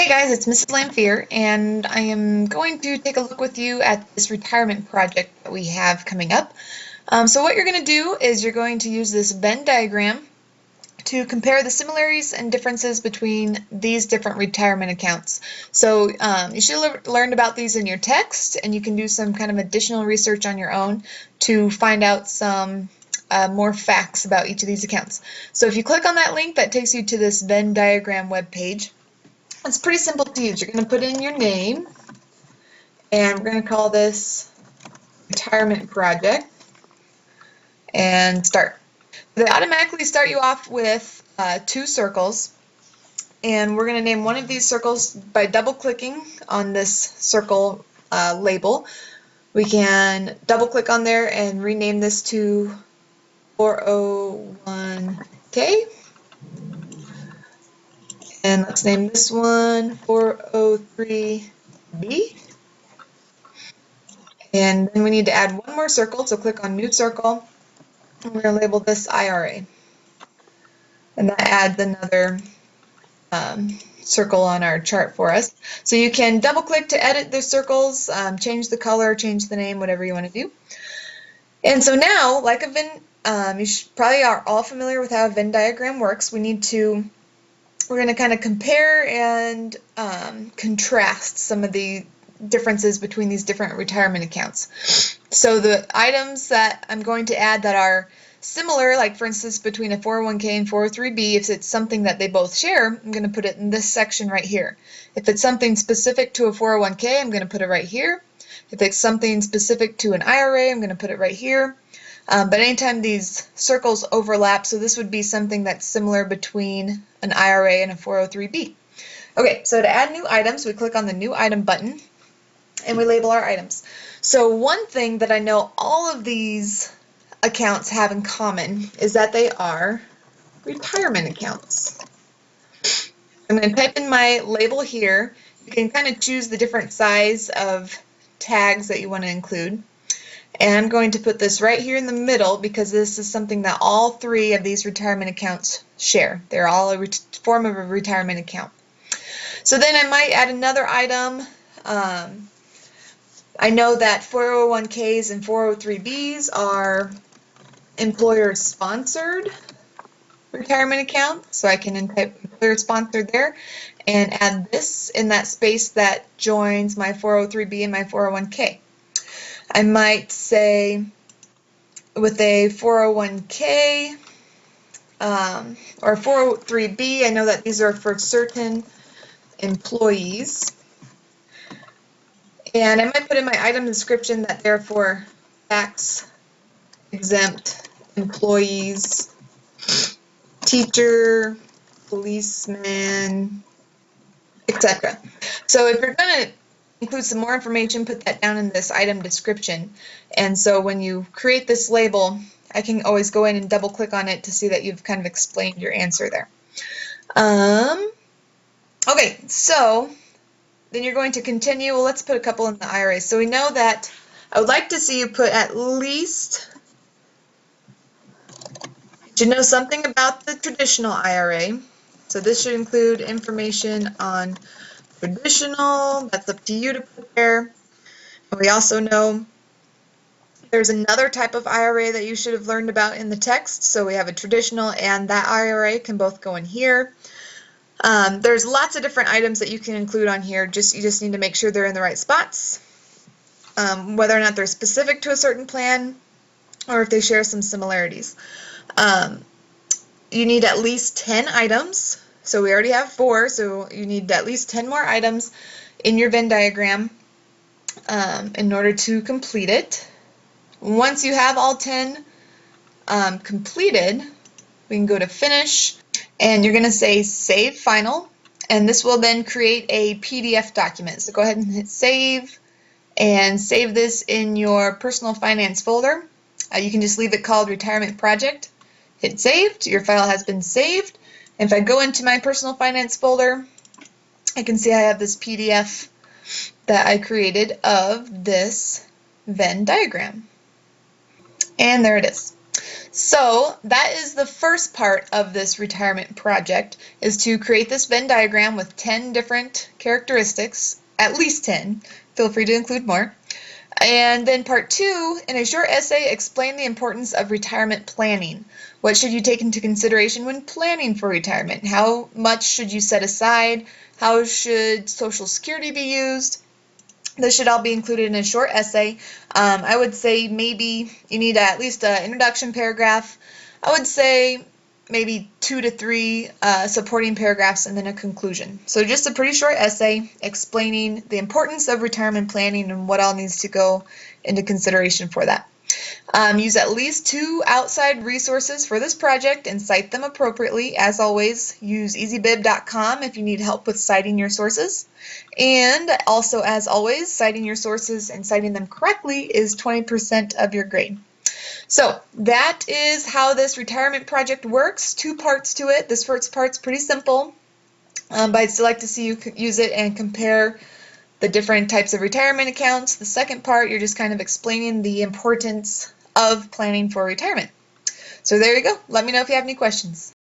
Hey guys, it's Mrs. Lamphere, and I am going to take a look with you at this retirement project that we have coming up. So what you're going to do is you're going to use this Venn diagram to compare the similarities and differences between these different retirement accounts. So you should have learned about these in your text, and you can do some kind of additional research on your own to find out some more facts about each of these accounts. So if you click on that link, that takes you to this Venn diagram web page. It's pretty simple to use. You're going to put in your name, and we're going to call this retirement project, and start. They automatically start you off with two circles, and we're going to name one of these circles by double-clicking on this circle label. We can double-click on there and rename this to 401k. And let's name this one 403B. And then we need to add one more circle, so click on New Circle, and we're going to label this IRA. And that adds another circle on our chart for us. So you can double-click to edit the circles, change the color, change the name, whatever you want to do. And so now, like a Venn, you probably are all familiar with how a Venn diagram works. We're going to kind of compare and contrast some of the differences between these different retirement accounts. So the items that I'm going to add that are similar, like for instance between a 401k and 403b, if it's something that they both share, I'm going to put it in this section right here. If it's something specific to a 401k, I'm going to put it right here. If it's something specific to an IRA, I'm going to put it right here. But anytime these circles overlap, so this would be something that's similar between an IRA and a 403b. Okay, so to add new items, we click on the New Item button, and we label our items. So one thing that I know all of these accounts have in common is that they are retirement accounts. I'm going to type in my label here. You can kind of choose the different size of tags that you want to include. And I'm going to put this right here in the middle because this is something that all three of these retirement accounts share. They're all a form of a retirement account. So then I might add another item. I know that 401ks and 403bs are employer-sponsored retirement accounts, so I can type employer-sponsored there and add this in that space that joins my 403b and my 401k. I might say with a 401k or 403b, I know that these are for certain employees. And I might put in my item description that they're for tax-exempt employees, teacher, policeman, etc. So if you're going to include some more information, put that down in this item description. And so when you create this label, I can always go in and double click on it to see that you've kind of explained your answer there. Okay, so then you're going to continue. Well, let's put a couple in the IRA. So we know that I would like to see you put at least, you should know something about the traditional IRA. So this should include information on traditional. That's up to you to put there. And we also know there's another type of IRA that you should have learned about in the text. So we have a traditional, and that IRA can both go in here. There's lots of different items that you can include on here. You just need to make sure they're in the right spots, whether or not they're specific to a certain plan or if they share some similarities. You need at least 10 items. So we already have 4, so you need at least 10 more items in your Venn diagram in order to complete it. Once you have all 10 completed, we can go to Finish, and you're going to say Save Final, and this will then create a PDF document. So go ahead and hit Save, and save this in your personal finance folder. You can just leave it called Retirement Project. Hit Saved. Your file has been saved. And if I go into my personal finance folder, I can see I have this PDF that I created of this Venn diagram. And there it is. So that is the first part of this retirement project, is to create this Venn diagram with 10 different characteristics, at least 10. Feel free to include more. And then part 2, in a short essay, explain the importance of retirement planning. What should you take into consideration when planning for retirement? How much should you set aside? How should Social Security be used? This should all be included in a short essay. I would say maybe you need at least an introduction paragraph. I would say maybe 2 to 3 supporting paragraphs and then a conclusion. So just a pretty short essay explaining the importance of retirement planning and what all needs to go into consideration for that. Use at least 2 outside resources for this project and cite them appropriately. As always, use easybib.com if you need help with citing your sources. And also, as always, citing your sources and citing them correctly is 20% of your grade. So that is how this retirement project works. 2 parts to it. This first part's pretty simple, but I'd still like to see you use it and compare the different types of retirement accounts. The second part, you're just kind of explaining the importance of planning for retirement. So there you go. Let me know if you have any questions.